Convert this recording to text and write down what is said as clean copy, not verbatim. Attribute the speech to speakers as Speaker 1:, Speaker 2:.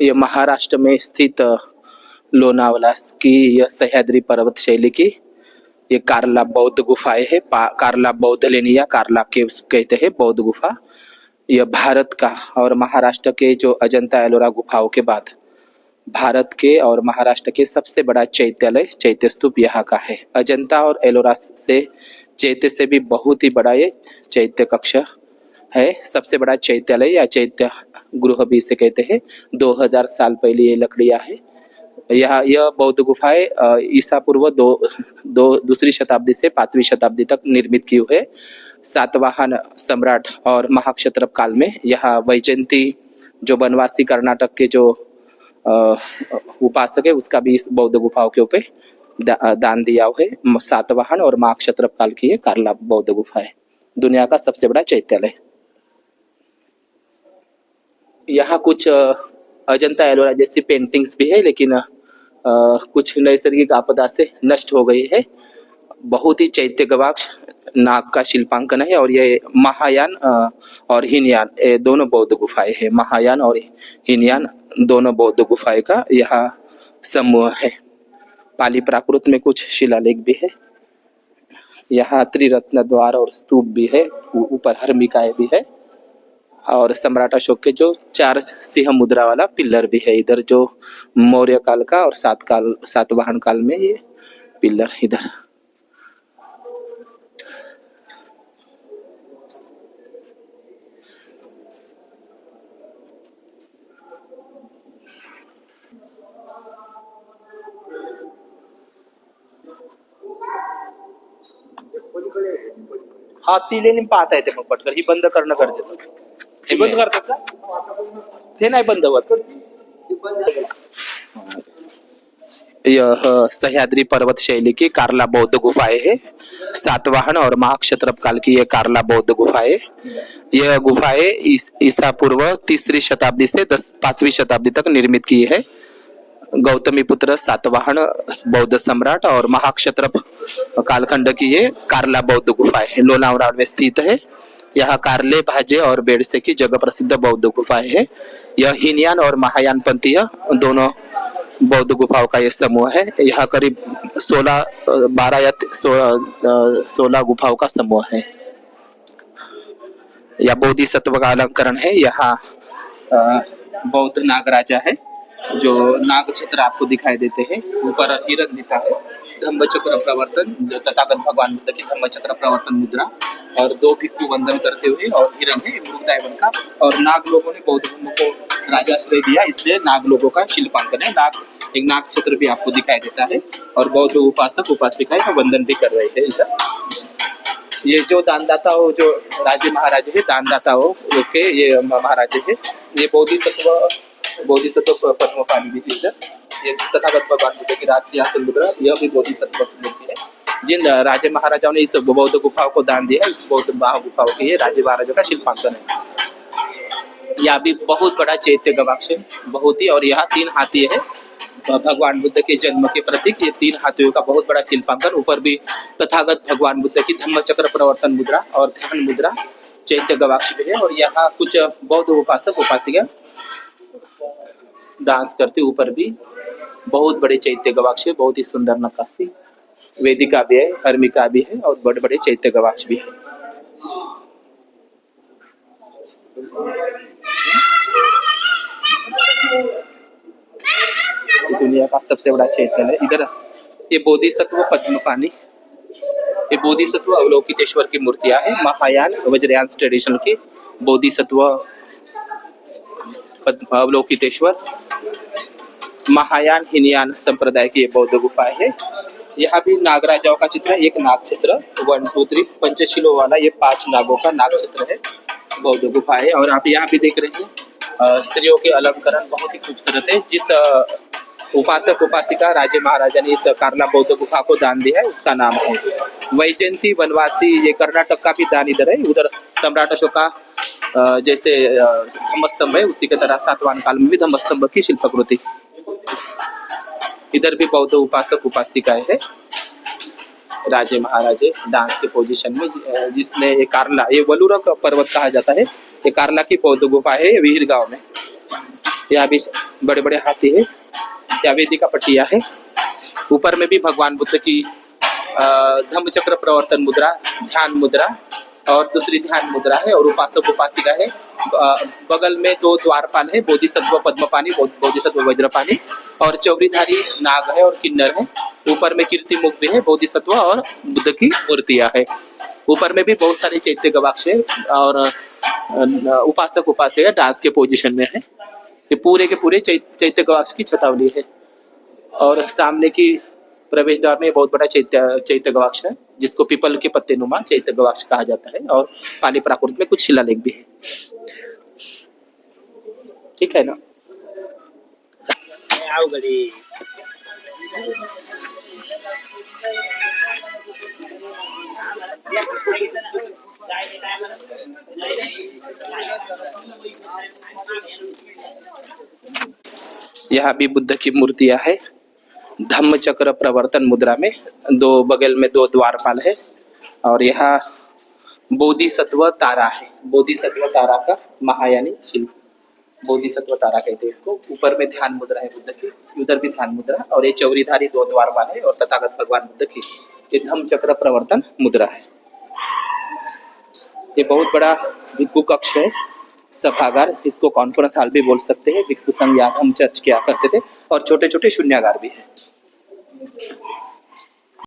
Speaker 1: ये महाराष्ट्र में स्थित लोनावला की यह सह्याद्री पर्वत शैली की ये कार्ला बौद्ध गुफाएं है। कार्ला बौद्ध लेनी या कार्ला केव्स कहते हैं बौद्ध गुफा। यह भारत का और महाराष्ट्र के जो अजंता एलोरा गुफाओं के बाद भारत के और महाराष्ट्र के सबसे बड़ा चैत्यालय चैत्य स्तूप यहाँ का है। अजंता और एलोरा से चैत्य से भी बहुत ही बड़ा ये चैत्य कक्ष है। सबसे बड़ा चैत्यालय या चैत्य गृह भी इसे कहते हैं। 2000 साल पहले ये लकड़ियां है। यह बौद्ध गुफाएं ईसा पूर्व दूसरी शताब्दी से 5वीं शताब्दी तक निर्मित की हुई है। सातवाहन सम्राट और महाक्षत्रप काल में यहाँ वैजयंती जो वनवासी कर्नाटक के जो उपासक है उसका भी इस बौद्ध गुफाओं के ऊपर दान दिया हुआ है। सातवाहन और महाक्षत्रप काल की ये कार्ला बौद्ध गुफा है, दुनिया का सबसे बड़ा चैत्यालय। यहाँ कुछ अजंता एलोरा जैसी पेंटिंग्स भी है, लेकिन कुछ नैसर्गिक आपदा से नष्ट हो गई है। बहुत ही चैत्य गवाक्ष नाग का शिल्पांकन है। और ये महायान और हीनयान ये दोनों बौद्ध गुफाएं हैं। महायान और हीनयान दोनों बौद्ध गुफाएं का यहाँ समूह है। पाली प्राकृत में कुछ शिलालेख भी है। यहाँ त्रिरत्न द्वार और स्तूप भी है, ऊपर हर्मिकाएं भी है। और सम्राट अशोक के जो 4 सिंह मुद्रा वाला पिलर भी है इधर, जो मौर्य काल का और सातवाहन काल में ये पिलर इधर। हा तिले पाहता येते मग पटकन ही बंद करणं गरजेचं। हे बंद करतात का? हे नाही बंद होत। यह सह्याद्री पर्वत शैली की कार्ला बौद्ध गुफाएं है। सातवाहन और महाक्षत्रप काल की ये कार्ला बौद्ध गुफाएं। यह गुफाएं ईसा पूर्व 3री शताब्दी से 5वीं शताब्दी तक निर्मित की है। गौतमी पुत्र सातवाहन बौद्ध सम्राट और महाक्षत्रप कालखंड की ये कार्ला बौद्ध गुफाएं है। लोनावला में स्थित है। यह कार्ले, भाजे और बेडसे की जगह प्रसिद्ध बौद्ध गुफाएं है। यह हीनयान और महायान पंथीय दोनों बौद्ध गुफाओं का ये समूह है। यहाँ करीब 12 या 16 गुफाओं का समूह है। यह बोधिसत्व का अलंकरण है। यहाँ बौद्ध नागराजा है, जो नाग छत्र आपको दिखाई देते हैं। ऊपर हिरण दिखा है, धम्मचक्र प्रवर्तन, जो तथागत भगवान बुद्ध की धम्मचक्र प्रवर्तन मुद्रा, और 2 भिक्षु वंदन करते हुए, और हिरण है मृगदायवन का। और नाग लोगों ने बौद्ध धर्म को राजाश्रय दिया, इसलिए नाग लोगों का शिल्पांकन है। एक नाग छत्र भी आपको दिखाई देता है। और बौद्ध उपासक उपासिकाएं का वंदन भी कर रहे थे इधर। ये जो दानदाता हो, जो राजे महाराजे है, दानदाता हो के ये महाराजे है। ये बोधिसत्व पद्मपाणि भी थी इधर। ये तथागत भगवान बुद्ध की राज सिंहासन मुद्रा, यह भी बोधिसत्व की मूर्ति है। जिन राजे महाराजाओं ने इस बौद्ध गुफाओं को दान दिया, इस बौद्ध गुफाओं के ये राजे महाराजा का शिल्पांकन है। यह भी बहुत बड़ा चैत्य गवाक्ष है, बहुत ही। और यहाँ 3 हाथी है भगवान बुद्ध के जन्म के प्रतीक। ये 3 हाथियों का बहुत बड़ा शिल्पांकन। ऊपर भी तथागत भगवान बुद्ध की धम्मचक्र प्रवर्तन मुद्रा और ध्यान मुद्रा चैत्य गवाक्ष भी है। और यहाँ कुछ बौद्ध उपासक उपासिका डांस करते। ऊपर भी बहुत बड़े चैत्य गवाक्ष है, बहुत ही सुंदर नक्काशी। वेदिका भी है, हर्मिका भी है, और बड़े बड़े चैत्य गवाक्ष भी है। दुनिया का सबसे बड़ा चैत्यालय इधर। ये बोधिसत्व पद्मपाणि, ये बोधिसत्व अवलोकितेश्वर की मूर्तियां है। महायान वज्रयान ट्रेडिशन की बोधिसत्व अवलोकितेश्वर, महायान हीनयान संप्रदाय की बौद्ध गुफाएं है। यहाँ भी नागराजाओं का चित्र, एक नाग चित्र 1 2 3 पंचशिलों वाला ये 5 नागों का नाग चित्र है बौद्ध गुफा है। और आप यहाँ भी देख रहे हैं स्त्रियों के अलंकरण बहुत ही खूबसूरत है। जिस उपासक उपासिका राजे महाराजा ने इस कार्ला बौद्ध गुफा को दान दिया है, उसका नाम है वैजयंती वनवासी। ये कर्नाटक का भी दान इधर है। उधर सम्राट अशोक का जैसे धम्मस्तंभ है, उसी की तरह सातवाहन काल में भी धम्मस्तंभ की शिल्पाकृति। इधर भी बौद्ध उपासक उपासिकाएं है। राजे महाराजे डांस के पोजीशन में, जिसमें ये कार्ला, ये वलुरा पर्वत कहा जाता है। ये कार्ला की बौद्ध गुफा है विहिर गांव में। यहाँ भी बड़े बड़े हाथी है। यहाँ वेदिका पट्टियाँ है। ऊपर में भी भगवान बुद्ध की धम्म चक्र प्रवर्तन मुद्रा, ध्यान मुद्रा और दूसरी ध्यान मुद्रा है और उपासक उपासिका है। बगल में दो द्वारपाल है, बोधिसत्व पद्मपानी, बोधिसत्व वज्रपानी और चौरीधारी नाग है और किन्नर है। ऊपर में कीर्ति मुख भी है, बोधिसत्व और बुद्ध की मूर्तियां है। ऊपर में भी बहुत सारे चैत्य गवाक्ष है और उपासक उपासिका डांस के पोजीशन में है। ये पूरे के पूरे चैत्य गवाक्ष की छटावली है। और सामने की प्रवेश द्वार में बहुत बड़ा चैत्य गवाक्ष है, जिसको पीपल के पत्ते नुमा चैत्य गवाक्ष कहा जाता है। और पाली प्राकृत में कुछ शिलालेख भी है। ठीक है ना। यहाँ भी बुद्ध की मूर्तियां है। धम्म चक्र प्रवर्तन मुद्रा में दो बगल में दो द्वारपाल है और यहाँ बोधिसत्व तारा है। बोधिसत्व तारा का महायानी शिल्प, बोधिसत्व तारा कहते हैं इसको। ऊपर में ध्यान मुद्रा है बुद्ध की, उधर भी ध्यान मुद्रा और ये चौरीधारी दो द्वारपाल है और तथागत भगवान बुद्ध की ये धम्म चक्र प्रवर्तन मुद्रा है। ये बहुत बड़ा भिक्षु कक्ष है, सभागार, इसको कॉन्फ्रेंस हॉल भी बोल सकते हैं। भिक्षु संघ हम चर्च किया करते थे और छोटे छोटे शून्यागार भी है।